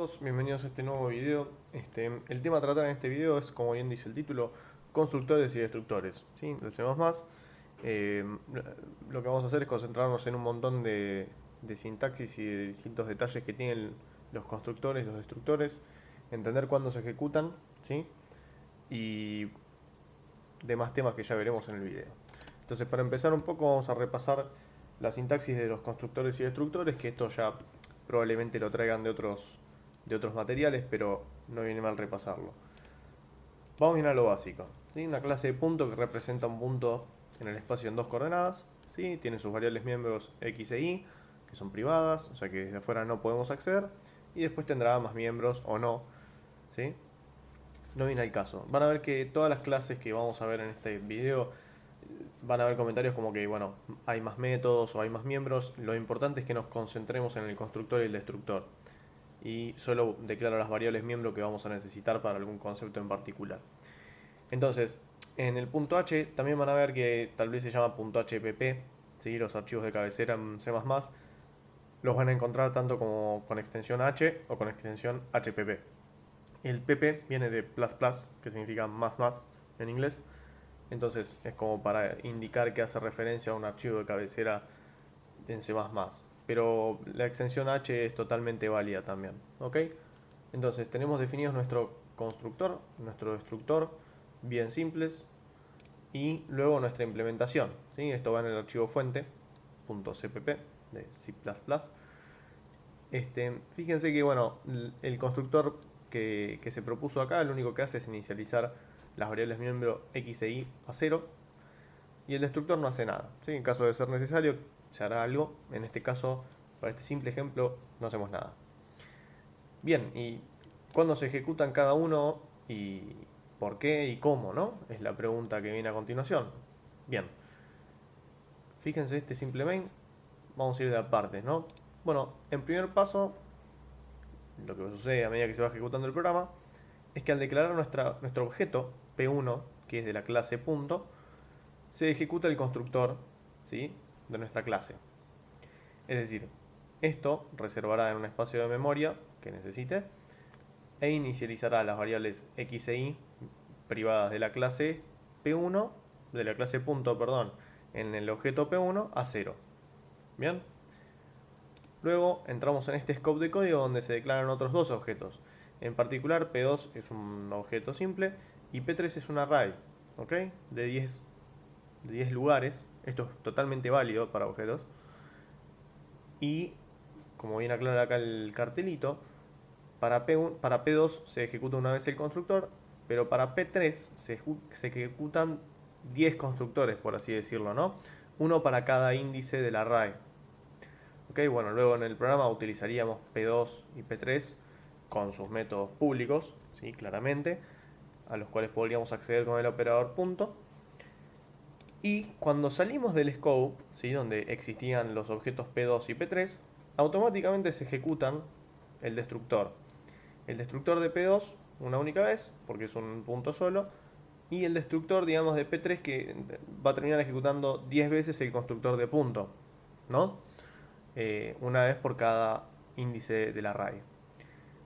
todos, bienvenidos a este nuevo video. El tema a tratar en este video es, como bien dice el título, constructores y destructores, ¿sí? Del C++. Eh, lo que vamos a hacer es concentrarnos en un montón de sintaxis y de distintos detalles que tienen los constructores y los destructores, entender cuándo se ejecutan, ¿sí? Y demás temas que ya veremos en el video. Entonces, para empezar un poco, vamos a repasar la sintaxis de los constructores y destructores, que esto ya probablemente lo traigan de otros materiales, pero no viene mal repasarlo. Vamos bien a lo básico, ¿sí? Una clase de punto que representa un punto en el espacio en dos coordenadas, ¿sí? Tiene sus variables miembros x e y, que son privadas, o sea que desde afuera no podemos acceder, y después tendrá más miembros o no, ¿sí? No viene al caso. Van a ver que todas las clases que vamos a ver en este video van a haber comentarios como que, bueno, hay más métodos o hay más miembros. Lo importante es que nos concentremos en el constructor y el destructor. Y solo declaro las variables miembro que vamos a necesitar para algún concepto en particular. Entonces, en el punto H también van a ver que tal vez se llama punto .hpp, ¿sí? Los archivos de cabecera en C++ los van a encontrar tanto como con extensión H o con extensión HPP. El PP viene de plus plus, que significa más en inglés. Entonces es como para indicar que hace referencia a un archivo de cabecera en C++. Pero la extensión H es totalmente válida también, ¿ok? Entonces tenemos definidos nuestro constructor, nuestro destructor, bien simples, y luego nuestra implementación, ¿sí? Esto va en el archivo fuente, .cpp de C++. Fíjense que, bueno, el constructor que se propuso acá, lo único que hace es inicializar las variables miembro x e y a 0, y el destructor no hace nada, ¿sí? En caso de ser necesario, se hará algo. En este caso, para este simple ejemplo, no hacemos nada. Bien, ¿y cuándo se ejecutan cada uno y por qué y cómo, no? Es la pregunta que viene a continuación. Bien, fíjense este simple main, vamos a ir de aparte, ¿no? Bueno, en primer paso, lo que sucede a medida que se va ejecutando el programa es que al declarar nuestro objeto P1, que es de la clase punto, se ejecuta el constructor, ¿sí?, de nuestra clase. Es decir, esto reservará en un espacio de memoria que necesite e inicializará las variables x e y privadas de la clase P1, de la clase punto, perdón, en el objeto P1 a 0. Bien. Luego entramos en este scope de código donde se declaran otros dos objetos. En particular, P2 es un objeto simple y P3 es un array, ¿ok? De 10 lugares. Esto es totalmente válido para objetos. Y, como bien aclara acá el cartelito, para P2 se ejecuta una vez el constructor, pero para P3 se ejecutan 10 constructores, por así decirlo, ¿no? Uno para cada índice del array. Ok, bueno, luego en el programa utilizaríamos P2 y P3 con sus métodos públicos, ¿sí? Claramente, a los cuales podríamos acceder con el operador punto. Y cuando salimos del scope, ¿sí?, donde existían los objetos P2 y P3, automáticamente se ejecutan el destructor. El destructor de P2 una única vez, porque es un punto solo, y el destructor, digamos, de P3 que va a terminar ejecutando 10 veces el constructor de punto, ¿no? Una vez por cada índice del array.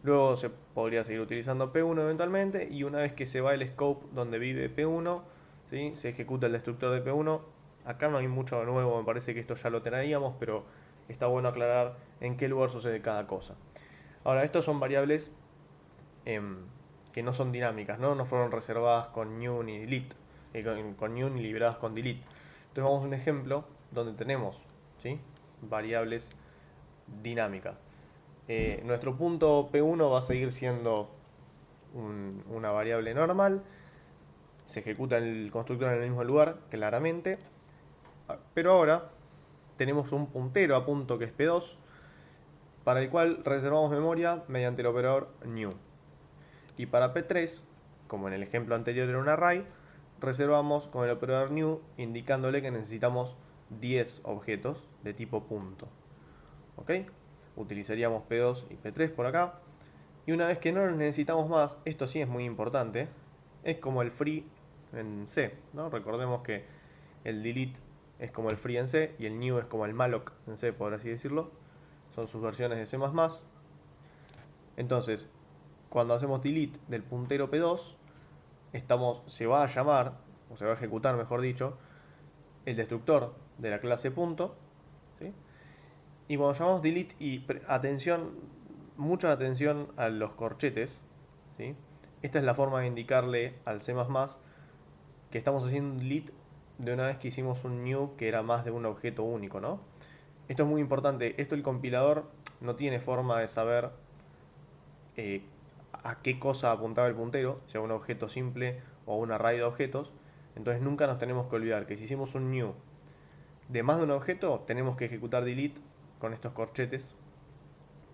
Luego se podría seguir utilizando P1 eventualmente, y una vez que se va el scope donde vive P1, ¿sí?, se ejecuta el destructor de P1. Acá no hay mucho nuevo, me parece que esto ya lo teníamos, pero está bueno aclarar en qué lugar sucede cada cosa. Ahora, estos son variables que no son dinámicas, ¿no? No fueron reservadas con new ni delete, con new ni liberadas con delete. Entonces vamos a un ejemplo donde tenemos, ¿sí?, variables dinámicas. Nuestro punto P1 va a seguir siendo una variable normal. Se ejecuta el constructor en el mismo lugar, claramente. Pero ahora tenemos un puntero a punto que es P2, para el cual reservamos memoria mediante el operador new. Y para P3, como en el ejemplo anterior era un array, reservamos con el operador new, indicándole que necesitamos 10 objetos de tipo punto. ¿Ok? Utilizaríamos P2 y P3 por acá. Y una vez que no los necesitamos más, esto sí es muy importante, es como el free en C, ¿no? Recordemos que el delete es como el free en C y el new es como el malloc en C, por así decirlo. Son sus versiones de C++. Entonces, cuando hacemos delete del puntero P2, se va a llamar, o se va a ejecutar, mejor dicho, el destructor de la clase punto, ¿sí? Y cuando llamamos delete, y atención, mucha atención a los corchetes, ¿sí? Esta es la forma de indicarle al C++ que estamos haciendo un delete de una vez que hicimos un new que era más de un objeto único, ¿no? Esto es muy importante. Esto el compilador no tiene forma de saber eh, a qué cosa apuntaba el puntero, sea un objeto simple o un array de objetos. Entonces nunca nos tenemos que olvidar que si hicimos un new de más de un objeto, tenemos que ejecutar delete con estos corchetes.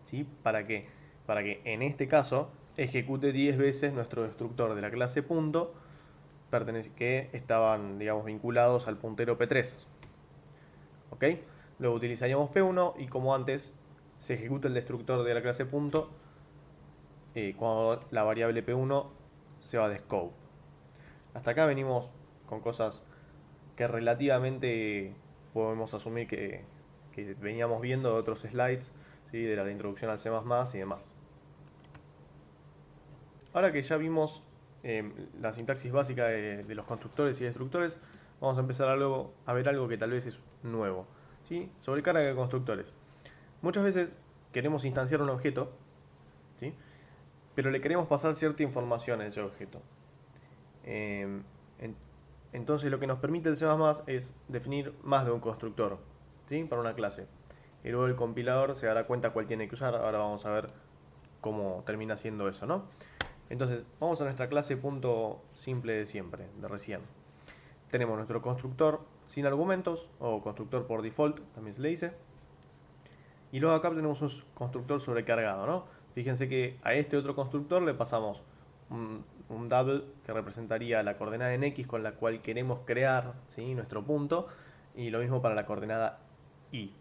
¿Sí? ¿Para qué? Para que en este caso ejecute 10 veces nuestro destructor de la clase punto que estaban, digamos, vinculados al puntero P3. ¿Ok? Luego utilizaríamos P1 y como antes se ejecuta el destructor de la clase punto cuando la variable P1 se va de scope. Hasta acá venimos con cosas que relativamente podemos asumir que veníamos viendo de otros slides, ¿sí? De la introducción al C++ y demás. Ahora que ya vimos la sintaxis básica de los constructores y destructores, vamos a empezar a ver algo que tal vez es nuevo, ¿sí? Sobrecarga de constructores. Muchas veces queremos instanciar un objeto, ¿sí? Pero le queremos pasar cierta información a ese objeto. Eh, en- entonces lo que nos permite el C++ es definir más de un constructor, ¿sí? Para una clase. Y luego el compilador se dará cuenta cuál tiene que usar. Ahora vamos a ver cómo termina siendo eso, ¿no? Entonces, vamos a nuestra clase punto simple de siempre, de recién. Tenemos nuestro constructor sin argumentos, o constructor por default, también se le dice. Y luego acá tenemos un constructor sobrecargado, ¿no? Fíjense que a este otro constructor le pasamos un double que representaría la coordenada en X con la cual queremos crear, ¿sí? Nuestro punto. Y lo mismo para la coordenada Y.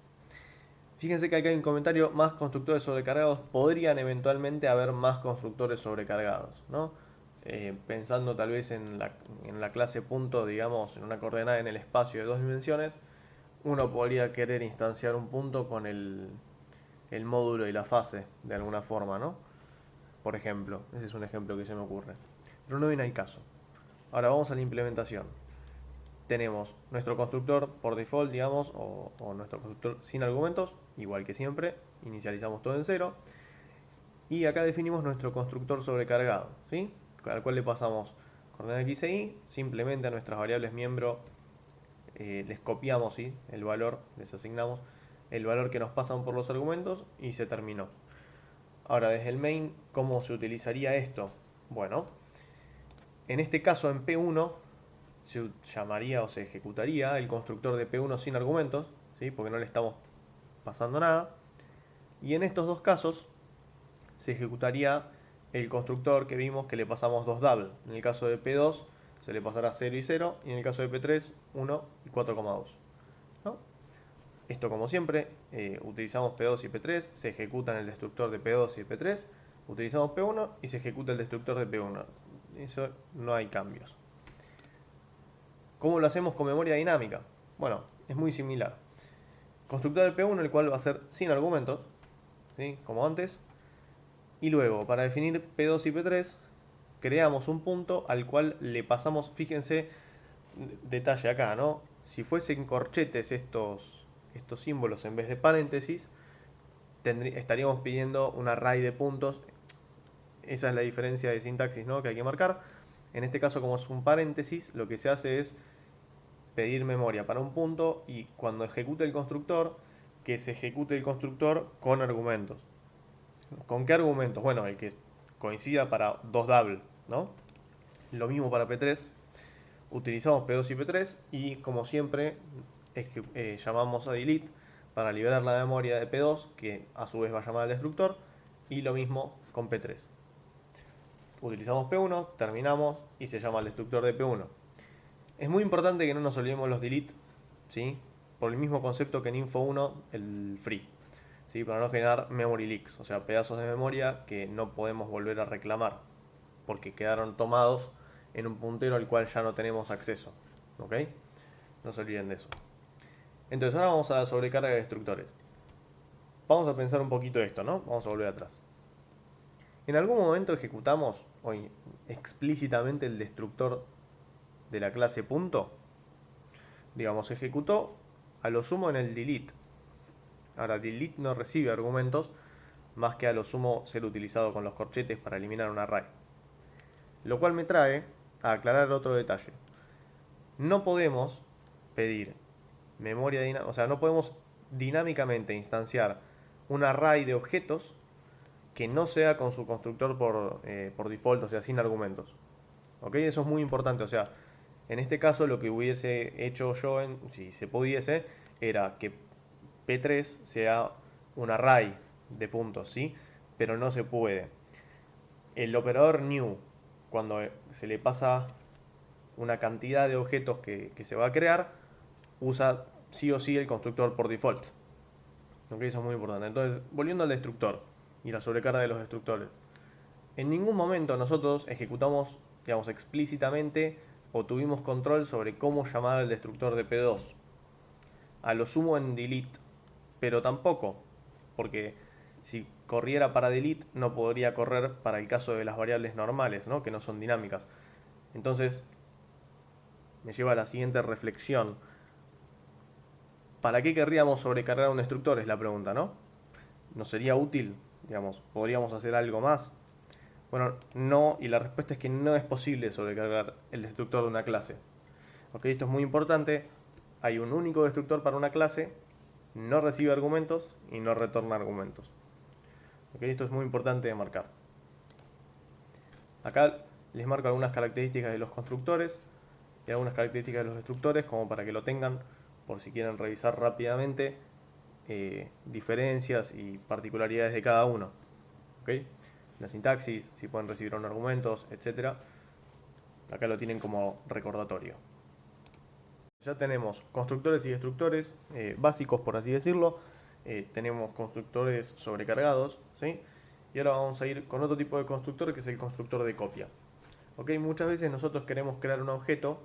Fíjense que acá hay un comentario, más constructores sobrecargados, podrían eventualmente haber más constructores sobrecargados, ¿no? Pensando tal vez en la clase punto, digamos, en una coordenada en el espacio de dos dimensiones, uno podría querer instanciar un punto con el módulo y la fase, de alguna forma, ¿no? Por ejemplo, ese es un ejemplo que se me ocurre. Pero no viene al caso. Ahora vamos a la implementación. Tenemos nuestro constructor por default, digamos, o nuestro constructor sin argumentos, igual que siempre, inicializamos todo en cero. Y acá definimos nuestro constructor sobrecargado, ¿sí? Al cual le pasamos coordenada x e y, simplemente a nuestras variables miembro les copiamos, ¿sí? El valor, les asignamos el valor que nos pasan por los argumentos y se terminó. Ahora, desde el main, ¿cómo se utilizaría esto? Bueno, en este caso en P1 se llamaría o se ejecutaría el constructor de P1 sin argumentos, ¿sí? Porque no le estamos pasando nada. Y en estos dos casos se ejecutaría el constructor que vimos que le pasamos dos double. En el caso de P2 se le pasará 0 y 0, y en el caso de P3 1 y 4,2. ¿No? Esto como siempre, utilizamos P2 y P3, se ejecutan el destructor de P2 y P3, utilizamos P1 y se ejecuta el destructor de P1. Eso no hay cambios. ¿Cómo lo hacemos con memoria dinámica? Bueno, es muy similar. Constructor del P1, el cual va a ser sin argumentos, ¿sí? Como antes. Y luego, para definir P2 y P3, creamos un punto al cual le pasamos, fíjense, detalle acá, ¿no? Si fuesen corchetes estos símbolos en vez de paréntesis, estaríamos pidiendo un array de puntos. Esa es la diferencia de sintaxis, ¿no? Que hay que marcar. En este caso, como es un paréntesis, lo que se hace es pedir memoria para un punto y cuando ejecute el constructor, que se ejecute el constructor con argumentos. ¿Con qué argumentos? Bueno, el que coincida para dos double, ¿no? Lo mismo para P3. Utilizamos P2 y P3 y como siempre llamamos a delete para liberar la memoria de P2 que a su vez va a llamar al destructor y lo mismo con P3. Utilizamos P1, terminamos y se llama al destructor de P1. Es muy importante que no nos olvidemos los delete, ¿sí? Por el mismo concepto que en Info1, el free, ¿sí? Para no generar memory leaks, o sea, pedazos de memoria que no podemos volver a reclamar porque quedaron tomados en un puntero al cual ya no tenemos acceso. ¿Ok? No se olviden de eso. Entonces ahora vamos a la sobrecarga de destructores. Vamos a pensar un poquito esto, ¿no? Vamos a volver atrás. En algún momento ejecutamos hoy explícitamente el destructor de la clase punto. Digamos, se ejecutó a lo sumo en el delete. Ahora, delete no recibe argumentos más que a lo sumo ser utilizado con los corchetes para eliminar un array. Lo cual me trae a aclarar otro detalle. No podemos pedir memoria dinámica, o sea, no podemos dinámicamente instanciar un array de objetos que no sea con su constructor por default, o sea, sin argumentos. ¿Ok? Eso es muy importante, o sea, en este caso lo que hubiese hecho yo, si se pudiese, era que P3 sea un array de puntos, ¿sí? Pero no se puede. El operador new, cuando se le pasa una cantidad de objetos que se va a crear, usa sí o sí el constructor por default. ¿Ok? Eso es muy importante. Entonces, volviendo al destructor y la sobrecarga de los destructores. En ningún momento nosotros ejecutamos, digamos, explícitamente o tuvimos control sobre cómo llamar al destructor de P2. A lo sumo en delete, pero tampoco, porque si corriera para delete no podría correr para el caso de las variables normales, ¿no? Que no son dinámicas. Entonces, me lleva a la siguiente reflexión. ¿Para qué querríamos sobrecargar un destructor? Es la pregunta, ¿no? ¿Nos sería útil? Digamos, ¿podríamos hacer algo más? Bueno, no, y la respuesta es que no es posible sobrecargar el destructor de una clase. Ok, esto es muy importante. Hay un único destructor para una clase, no recibe argumentos y no retorna argumentos. Ok, esto es muy importante de marcar. Acá les marco algunas características de los constructores y algunas características de los destructores como para que lo tengan por si quieren revisar rápidamente diferencias y particularidades de cada uno. ¿Okay? La sintaxis, si pueden recibir unos argumentos, etc. Acá lo tienen como recordatorio. Ya tenemos constructores y destructores básicos, por así decirlo. Tenemos constructores sobrecargados, ¿sí? Y ahora vamos a ir con otro tipo de constructor que es el constructor de copia. ¿Okay? Muchas veces nosotros queremos crear un objeto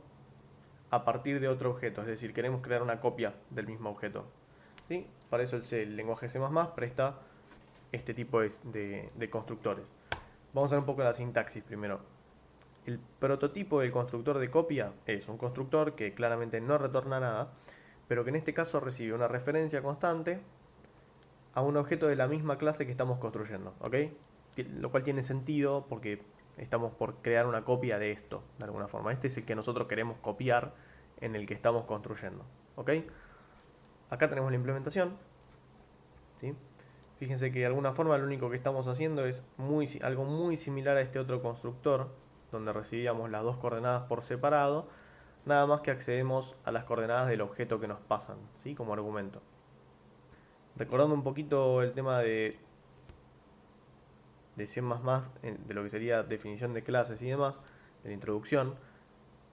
a partir de otro objeto, es decir, queremos crear una copia del mismo objeto. ¿Sí? Para eso el lenguaje C++ presta este tipo de constructores. Vamos a ver un poco la sintaxis primero. El prototipo del constructor de copia es un constructor que claramente no retorna nada, pero que en este caso recibe una referencia constante a un objeto de la misma clase que estamos construyendo, ¿ok? Lo cual tiene sentido porque estamos por crear una copia de esto, de alguna forma. Este es el que nosotros queremos copiar en el que estamos construyendo, ¿ok? Acá tenemos la implementación, ¿sí? Fíjense que de alguna forma lo único que estamos haciendo es algo muy similar a este otro constructor, donde recibíamos las dos coordenadas por separado, nada más que accedemos a las coordenadas del objeto que nos pasan, ¿sí? Como argumento. Recordando un poquito el tema de C++, de lo que sería definición de clases y demás, de la introducción,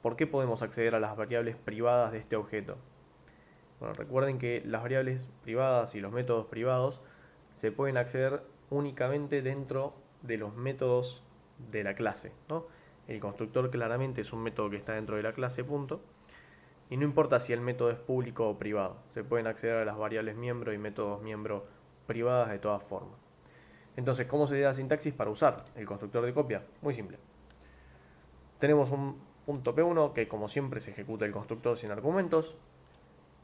¿por qué podemos acceder a las variables privadas de este objeto? Bueno, recuerden que las variables privadas y los métodos privados se pueden acceder únicamente dentro de los métodos de la clase, ¿no? El constructor claramente es un método que está dentro de la clase, punto. Y no importa si el método es público o privado, se pueden acceder a las variables miembro y métodos miembro privadas de todas formas. Entonces, ¿cómo sería la sintaxis para usar el constructor de copia? Muy simple. Tenemos un punto P1 que como siempre se ejecuta el constructor sin argumentos.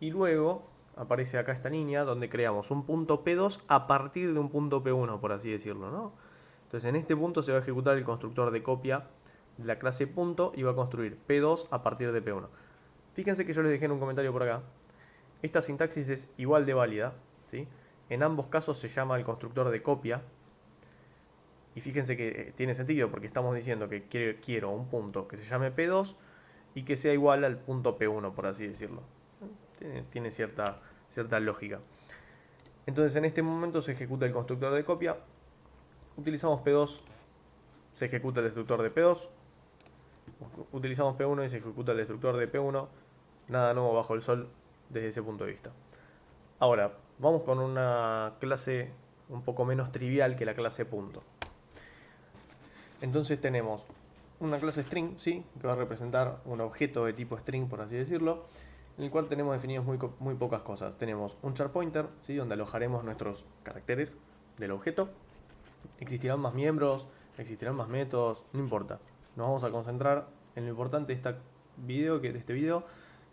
Y luego aparece acá esta línea donde creamos un punto P2 a partir de un punto P1, por así decirlo, ¿no? Entonces en este punto se va a ejecutar el constructor de copia de la clase punto y va a construir P2 a partir de P1. Fíjense que yo les dejé en un comentario por acá. Esta sintaxis es igual de válida, ¿sí? En ambos casos se llama el constructor de copia. Y fíjense que tiene sentido porque estamos diciendo que quiero un punto que se llame P2 y que sea igual al punto P1, por así decirlo. Tiene cierta lógica. Entonces en este momento se ejecuta el constructor de copia. Utilizamos P2, se ejecuta el destructor de P2. Utilizamos P1 y se ejecuta el destructor de P1. Nada nuevo bajo el sol desde ese punto de vista. Ahora, vamos con una clase un poco menos trivial que la clase punto. Entonces tenemos una clase string, ¿sí? Que va a representar un objeto de tipo string, por así decirlo, en el cual tenemos definidos muy pocas cosas. Tenemos un char pointer, ¿sí? Donde alojaremos nuestros caracteres del objeto. Existirán más miembros, existirán más métodos, no importa. Nos vamos a concentrar en lo importante de este video,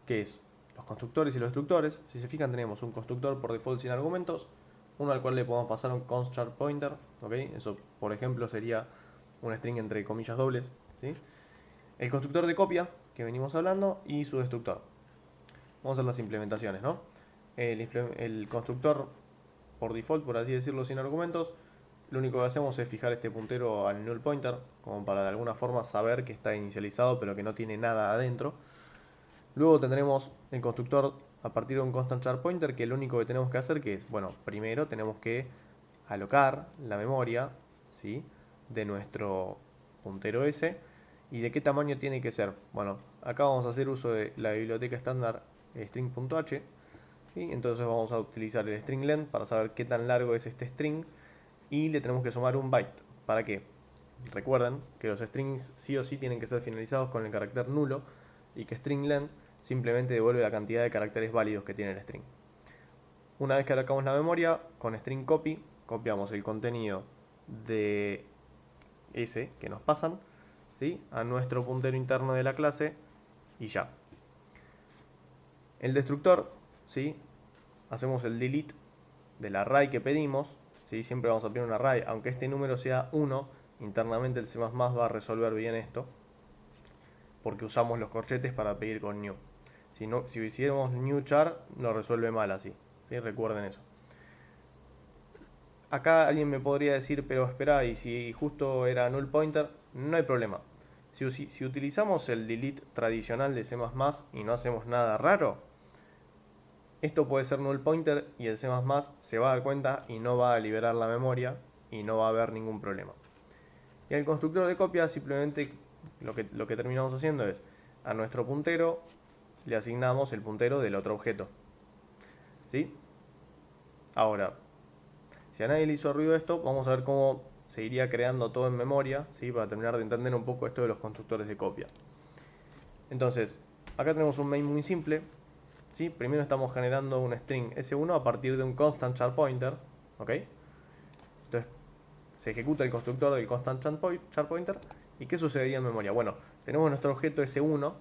que es los constructores y los destructores. Si se fijan, tenemos un constructor por default sin argumentos, uno al cual le podemos pasar un const char pointer, ¿ok? Eso, por ejemplo, sería un string entre comillas dobles, ¿sí? El constructor de copia, que venimos hablando, y su destructor. Vamos a hacer las implementaciones, ¿no? El constructor por default, por así decirlo, sin argumentos, lo único que hacemos es fijar este puntero al null pointer, como para de alguna forma saber que está inicializado pero que no tiene nada adentro. Luego tendremos el constructor a partir de un constant char pointer, que lo único que tenemos que hacer que es, bueno, primero tenemos que alocar la memoria, ¿sí?, de nuestro puntero S. ¿Y de qué tamaño tiene que ser? Bueno, acá vamos a hacer uso de la biblioteca estándar string.h, ¿sí? Entonces vamos a utilizar el string length para saber qué tan largo es este string, y le tenemos que sumar un byte. ¿Para qué? Recuerden que los strings sí o sí tienen que ser finalizados con el carácter nulo, y que string length simplemente devuelve la cantidad de caracteres válidos que tiene el string. Una vez que alocamos la memoria, con string copy copiamos el contenido de ese que nos pasan, ¿sí?, a nuestro puntero interno de la clase, y ya. El destructor, ¿sí?, hacemos el delete del array que pedimos, ¿sí? Siempre vamos a pedir un array, aunque este número sea 1, internamente el C++ va a resolver bien esto, porque usamos los corchetes para pedir con new. Si hiciéramos new char, lo resuelve mal así, ¿sí? Recuerden eso. Acá alguien me podría decir, pero espera, y si justo era null pointer, no hay problema. Si utilizamos el delete tradicional de C++ y no hacemos nada raro, esto puede ser null pointer y el C++ se va a dar cuenta y no va a liberar la memoria y no va a haber ningún problema. Y el constructor de copia simplemente lo que terminamos haciendo es, a nuestro puntero le asignamos el puntero del otro objeto, ¿sí? Ahora, si a nadie le hizo ruido esto, vamos a ver cómo se iría creando todo en memoria, ¿sí?, para terminar de entender un poco esto de los constructores de copia. Entonces, acá tenemos un main muy simple, ¿sí? Primero estamos generando un string S1 a partir de un constant char pointer, ¿ok? Entonces, se ejecuta el constructor del constant char pointer. ¿Y qué sucedería en memoria? Bueno, tenemos nuestro objeto S1,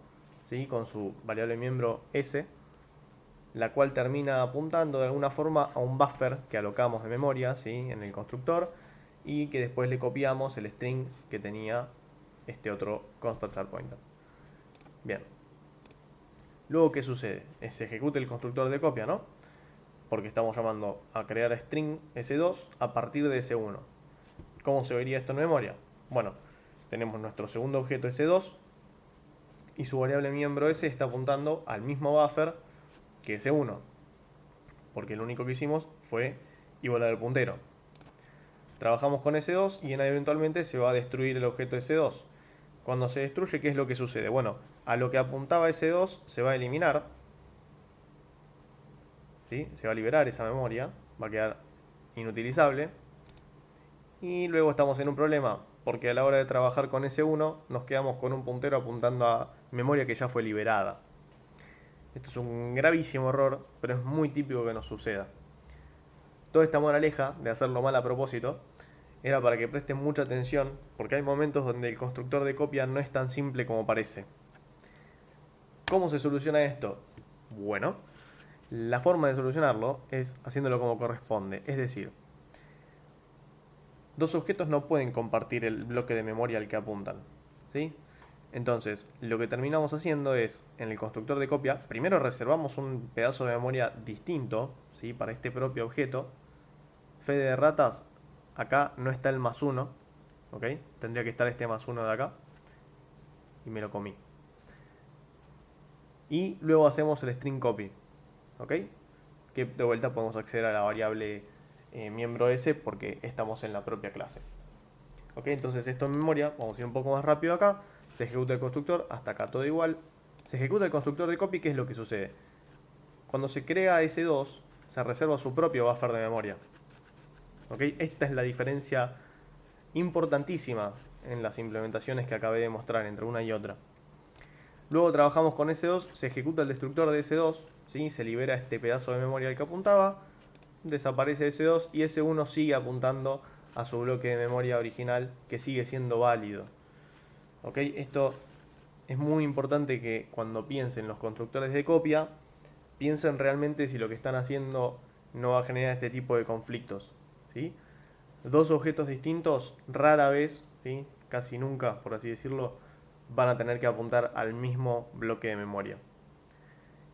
¿sí?, con su variable miembro S, la cual termina apuntando de alguna forma a un buffer que alocamos de memoria, ¿sí?, en el constructor, y que después le copiamos el string que tenía este otro constant char pointer. Bien. Luego, ¿qué sucede? Se ejecuta el constructor de copia, ¿no? Porque estamos llamando a crear string S2 a partir de S1. ¿Cómo se vería esto en memoria? Bueno, tenemos nuestro segundo objeto S2 y su variable miembro S está apuntando al mismo buffer que S1, porque lo único que hicimos fue igualar el puntero. Trabajamos con S2 y eventualmente se va a destruir el objeto S2. Cuando se destruye, ¿qué es lo que sucede? Bueno, a lo que apuntaba S2 se va a eliminar, ¿sí?, se va a liberar esa memoria, va a quedar inutilizable. Y luego estamos en un problema, porque a la hora de trabajar con S1 nos quedamos con un puntero apuntando a memoria que ya fue liberada. Esto es un gravísimo error, pero es muy típico que nos suceda. Toda esta moraleja de hacerlo mal a propósito era para que presten mucha atención, porque hay momentos donde el constructor de copia no es tan simple como parece. ¿Cómo se soluciona esto? Bueno, la forma de solucionarlo es haciéndolo como corresponde, es decir, dos objetos no pueden compartir el bloque de memoria al que apuntan, ¿sí? Entonces, lo que terminamos haciendo es, en el constructor de copia, primero reservamos un pedazo de memoria distinto, ¿sí?, para este propio objeto. Fe de ratas, acá no está el +1, ¿ok? Tendría que estar este +1 de acá, y me lo comí. Y luego hacemos el string copy, ¿ok? Que de vuelta podemos acceder a la variable miembro S porque estamos en la propia clase. ¿Ok? Entonces esto en memoria, vamos a ir un poco más rápido acá. Se ejecuta el constructor, hasta acá todo igual. Se ejecuta el constructor de copy. ¿Qué es lo que sucede? Cuando se crea S2, se reserva su propio buffer de memoria. ¿Ok? Esta es la diferencia importantísima en las implementaciones que acabé de mostrar entre una y otra. Luego trabajamos con S2, se ejecuta el destructor de S2, ¿sí?, se libera este pedazo de memoria al que apuntaba, desaparece S2 y S1 sigue apuntando a su bloque de memoria original que sigue siendo válido. ¿Ok? Esto es muy importante que cuando piensen los constructores de copia, piensen realmente si lo que están haciendo no va a generar este tipo de conflictos. ¿Sí? Dos objetos distintos rara vez, ¿sí? Casi nunca, por así decirlo, van a tener que apuntar al mismo bloque de memoria.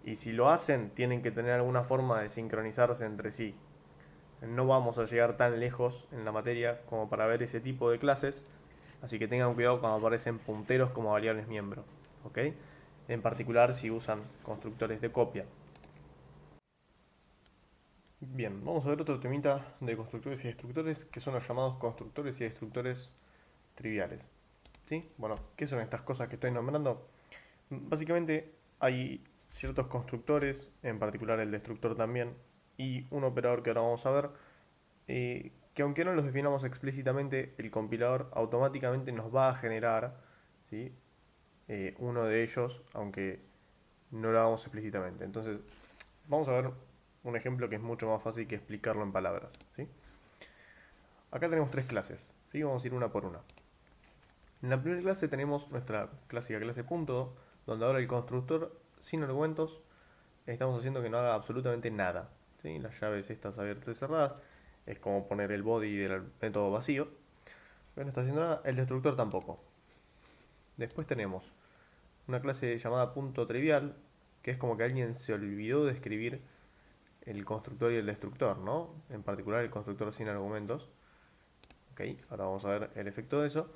Y si lo hacen, tienen que tener alguna forma de sincronizarse entre sí. No vamos a llegar tan lejos en la materia como para ver ese tipo de clases, así que tengan cuidado cuando aparecen punteros como variables miembro, ¿ok? En particular si usan constructores de copia. Bien, vamos a ver otro temita de constructores y destructores que son los llamados constructores y destructores triviales. ¿Sí? Bueno, ¿qué son estas cosas que estoy nombrando? Básicamente hay ciertos constructores, en particular el destructor también, y un operador que ahora vamos a ver, que aunque no los definamos explícitamente, el compilador automáticamente nos va a generar, ¿sí? Uno de ellos, aunque no lo hagamos explícitamente. Entonces, vamos a ver un ejemplo que es mucho más fácil que explicarlo en palabras. ¿Sí? Acá tenemos tres clases, ¿sí? Vamos a ir una por una. En la primera clase tenemos nuestra clásica clase punto, donde ahora el constructor sin argumentos estamos haciendo que no haga absolutamente nada. ¿Sí? Las llaves estas abiertas y cerradas es como poner el body del método vacío, pero no está haciendo nada. El destructor tampoco. Después tenemos una clase llamada punto trivial, que es como que alguien se olvidó de escribir el constructor y el destructor, ¿no? En particular el constructor sin argumentos. Ok, ahora vamos a ver el efecto de eso.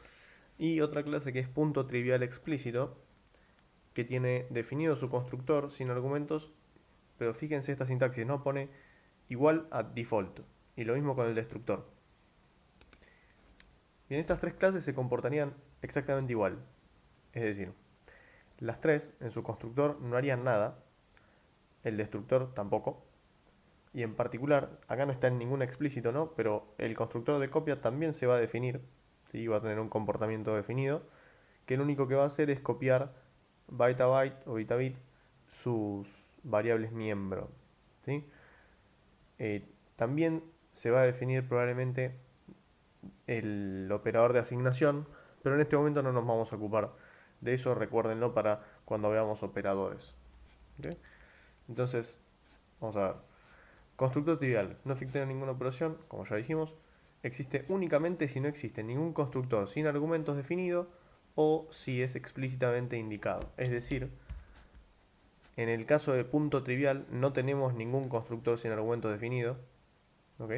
Y otra clase que es punto trivial explícito, que tiene definido su constructor sin argumentos, pero fíjense esta sintaxis, ¿no? Pone igual a default. Y lo mismo con el destructor. Bien, estas tres clases se comportarían exactamente igual. Es decir, las tres en su constructor no harían nada, el destructor tampoco, y en particular, acá no está en ningún explícito, ¿no? Pero el constructor de copia también se va a definir, ¿sí? Va a tener un comportamiento definido, que lo único que va a hacer es copiar byte a byte o bit a bit sus variables miembro, ¿sí? También se va a definir probablemente el operador de asignación, pero en este momento no nos vamos a ocupar de eso, recuérdenlo para cuando veamos operadores. ¿Okay? Entonces, vamos a ver. Constructor trivial, no efectúa ninguna operación, como ya dijimos. Existe únicamente si no existe ningún constructor sin argumentos definido o si es explícitamente indicado. Es decir, en el caso de punto trivial no tenemos ningún constructor sin argumentos definido. ¿Ok?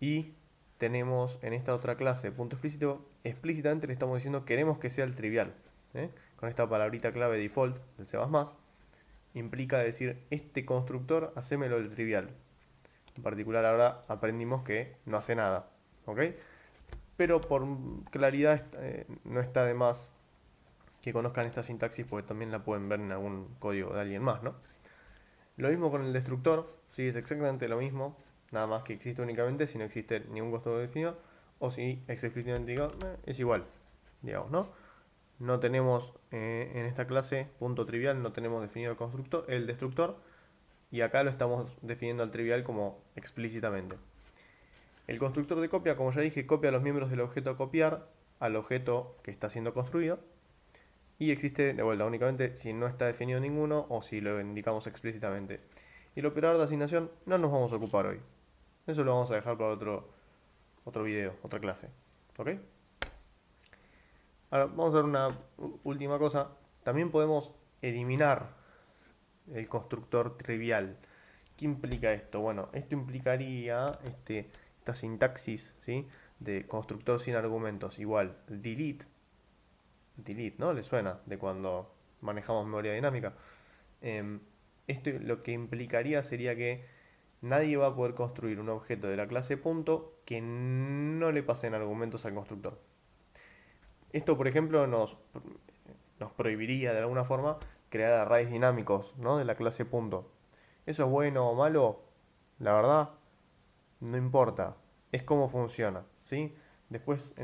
Y tenemos en esta otra clase, punto explícito, explícitamente le estamos diciendo queremos que sea el trivial. ¿Eh? Con esta palabrita clave default del C++, implica decir este constructor, hacémelo el trivial. En particular ahora aprendimos que no hace nada. ¿Ok? Pero por claridad no está de más que conozcan esta sintaxis porque también la pueden ver en algún código de alguien más, ¿no? Lo mismo con el destructor, sí, es exactamente lo mismo, nada más que existe únicamente si no existe ningún constructor definido o si es explícitamente indicado, es igual, digamos, ¿no? No tenemos en esta clase, punto trivial, no tenemos definido el constructor, el destructor, y acá lo estamos definiendo al trivial como explícitamente. El constructor de copia, como ya dije, copia los miembros del objeto a copiar al objeto que está siendo construido. Y existe de vuelta únicamente si no está definido ninguno o si lo indicamos explícitamente. Y el operador de asignación no nos vamos a ocupar hoy. Eso lo vamos a dejar para otro video, otra clase. ¿Ok? Ahora vamos a ver una última cosa. También podemos eliminar el constructor trivial. ¿Qué implica esto? Bueno, esto implicaría esta sintaxis, ¿sí? De constructor sin argumentos igual delete, ¿no? Le suena de cuando manejamos memoria dinámica. Esto lo que implicaría sería que nadie va a poder construir un objeto de la clase punto que no le pasen argumentos al constructor. Esto, por ejemplo, nos prohibiría de alguna forma crear arrays dinámicos, ¿no? De la clase punto. ¿Eso es bueno o malo? La verdad, no importa. Es cómo funciona, ¿sí? Después,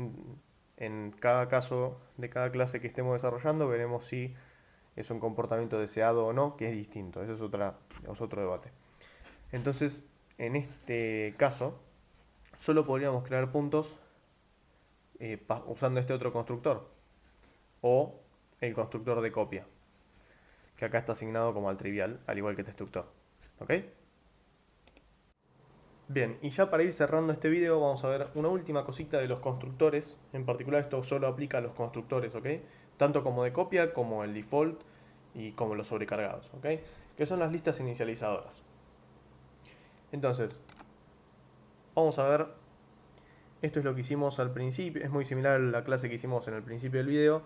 en cada caso de cada clase que estemos desarrollando, veremos si es un comportamiento deseado o no, que es distinto. Eso es otro debate. Entonces, en este caso, solo podríamos crear puntos usando este otro constructor o el constructor de copia, que acá está asignado como al trivial, al igual que este constructor. ¿Ok? Bien, y ya para ir cerrando este video vamos a ver una última cosita de los constructores. En particular esto solo aplica a los constructores, ¿ok? Tanto como de copia, como el default y como los sobrecargados, ¿ok? Que son las listas inicializadoras. Entonces, vamos a ver, esto es lo que hicimos al principio, es muy similar a la clase que hicimos en el principio del video,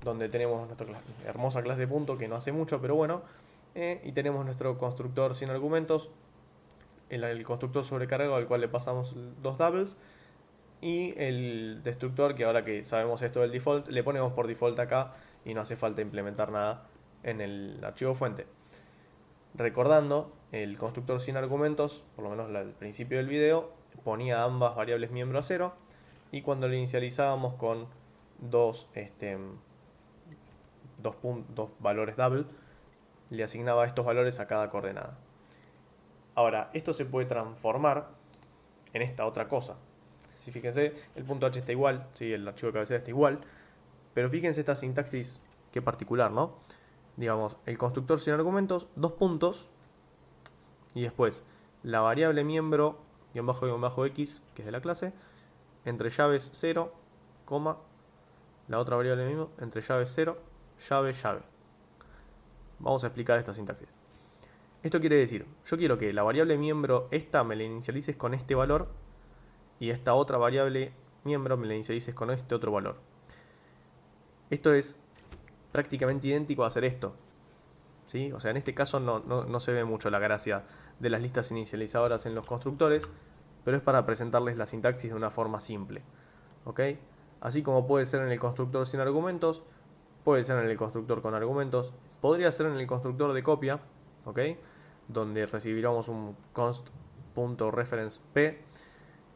donde tenemos nuestra hermosa clase punto que no hace mucho, pero bueno, y tenemos nuestro constructor sin argumentos, el constructor sobrecargado al cual le pasamos dos doubles, y el destructor que ahora que sabemos esto del default, le ponemos por default acá y no hace falta implementar nada en el archivo fuente. Recordando, el constructor sin argumentos, por lo menos al principio del video, ponía ambas variables miembro a 0 y cuando le inicializábamos con dos valores double, le asignaba estos valores a cada coordenada. Ahora, esto se puede transformar en esta otra cosa. Si fíjense, el punto H está igual, ¿sí? El archivo de cabecera está igual, pero fíjense esta sintaxis que particular, ¿no? Digamos, el constructor sin argumentos, dos puntos, y después la variable miembro, x, que es de la clase, entre llaves 0, la otra variable miembro, entre llaves 0, llave. Vamos a explicar esta sintaxis. Esto quiere decir, yo quiero que la variable miembro esta me la inicialices con este valor y esta otra variable miembro me la inicialices con este otro valor. Esto es prácticamente idéntico a hacer esto, ¿sí? O sea, en este caso no se ve mucho la gracia de las listas inicializadoras en los constructores, pero es para presentarles la sintaxis de una forma simple, ¿ok? Así como puede ser en el constructor sin argumentos, puede ser en el constructor con argumentos, podría ser en el constructor de copia, ¿ok? Donde recibiríamos un const.reference p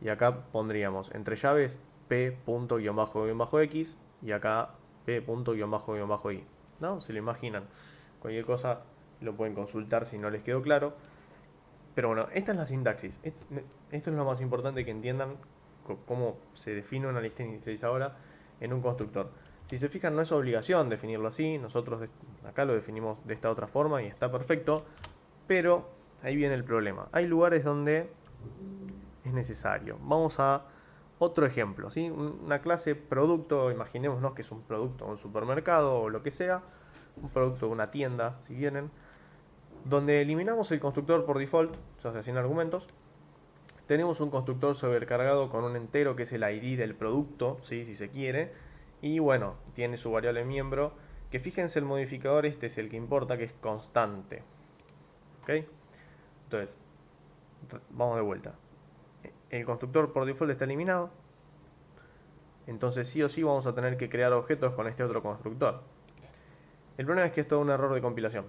y acá pondríamos entre llaves p.x y acá p.y, ¿no? Se lo imaginan. Cualquier cosa lo pueden consultar si no les quedó claro. Pero bueno, esta es la sintaxis. Esto es lo más importante, que entiendan cómo se define una lista inicializadora en un constructor. Si se fijan, no es obligación definirlo así. Nosotros acá lo definimos de esta otra forma y está perfecto. Pero ahí viene el problema. Hay lugares donde es necesario. Vamos a otro ejemplo, ¿sí? Una clase producto, imaginémonos que es un producto de un supermercado o lo que sea, un producto de una tienda, si quieren, donde eliminamos el constructor por default, o sea, sin argumentos. Tenemos un constructor sobrecargado con un entero que es el ID del producto, ¿sí? Si se quiere, y bueno, tiene su variable miembro, que fíjense, el modificador este es el que importa, que es constante. ¿Ok? Entonces, vamos de vuelta. El constructor por default está eliminado, entonces sí o sí vamos a tener que crear objetos con este otro constructor. El problema es que esto es un error de compilación.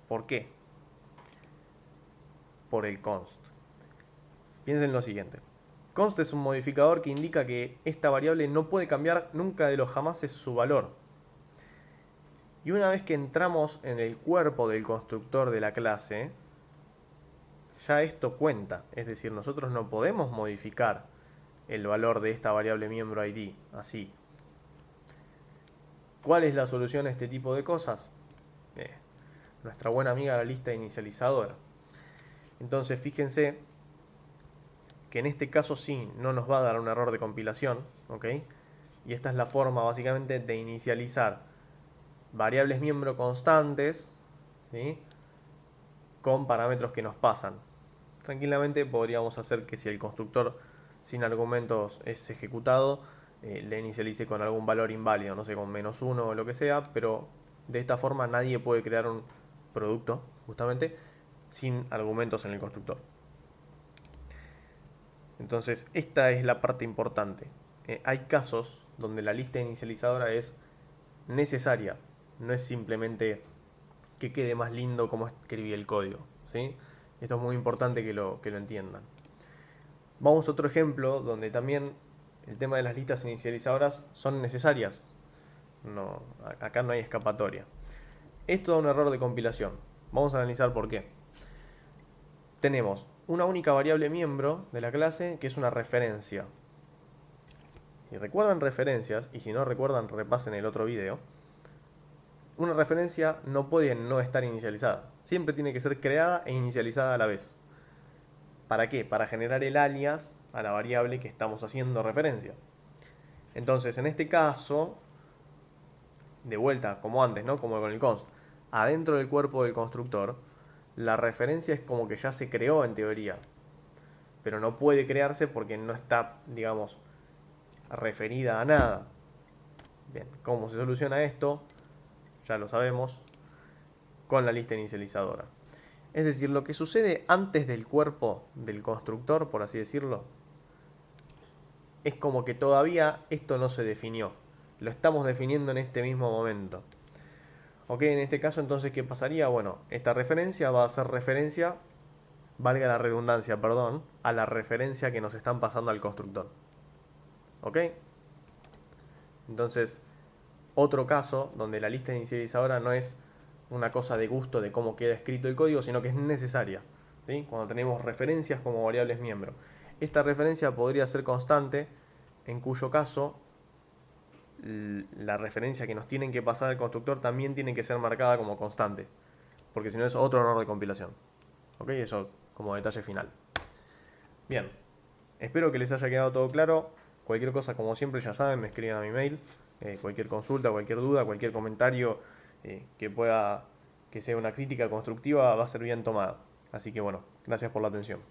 ¿Por qué? Por el const. Piensen lo siguiente. Const es un modificador que indica que esta variable no puede cambiar nunca de los jamases su valor. Y una vez que entramos en el cuerpo del constructor de la clase, ya esto cuenta. Es decir, nosotros no podemos modificar el valor de esta variable miembro ID así. ¿Cuál es la solución a este tipo de cosas? Nuestra buena amiga la lista inicializadora. Entonces fíjense que en este caso sí no nos va a dar un error de compilación, ¿ok? Y esta es la forma básicamente de inicializar variables miembro constantes, ¿sí? Con parámetros que nos pasan. Tranquilamente podríamos hacer que si el constructor sin argumentos es ejecutado, le inicialice con algún valor inválido, no sé, con -1 o lo que sea, pero de esta forma nadie puede crear un producto, justamente, sin argumentos en el constructor. Entonces, esta es la parte importante. Hay casos donde la lista inicializadora es necesaria, no es simplemente que quede más lindo como escribí el código, ¿sí? Esto es muy importante que lo entiendan. Vamos a otro ejemplo donde también el tema de las listas inicializadoras son necesarias. Acá no hay escapatoria. Esto da un error de compilación. Vamos a analizar por qué. Tenemos una única variable miembro de la clase que es una referencia. Si recuerdan referencias, y si no recuerdan repasen el otro video, una referencia no puede no estar inicializada. Siempre tiene que ser creada e inicializada a la vez. ¿Para qué? Para generar el alias a la variable que estamos haciendo referencia. Entonces, en este caso, de vuelta, como antes, ¿no? Como con el const, adentro del cuerpo del constructor, la referencia es como que ya se creó en teoría, pero no puede crearse porque no está, digamos, referida a nada. Bien, ¿cómo se soluciona esto? Ya lo sabemos, con la lista inicializadora. Es decir, lo que sucede antes del cuerpo del constructor, por así decirlo, es como que todavía esto no se definió. Lo estamos definiendo en este mismo momento. Ok, en este caso entonces, ¿qué pasaría? Bueno, esta referencia va a ser referencia, valga la redundancia, perdón, a la referencia que nos están pasando al constructor. ¿Ok? Entonces, otro caso donde la lista inicializadora no es una cosa de gusto de cómo queda escrito el código, sino que es necesaria, ¿sí? Cuando tenemos referencias como variables miembro. Esta referencia podría ser constante, en cuyo caso la referencia que nos tienen que pasar al constructor también tiene que ser marcada como constante, porque si no es otro error de compilación. ¿Ok? Eso como detalle final. Bien, espero que les haya quedado todo claro. Cualquier cosa, como siempre, ya saben, me escriben a mi mail. Cualquier consulta, cualquier duda, cualquier comentario que sea una crítica constructiva va a ser bien tomada. Así que bueno, gracias por la atención.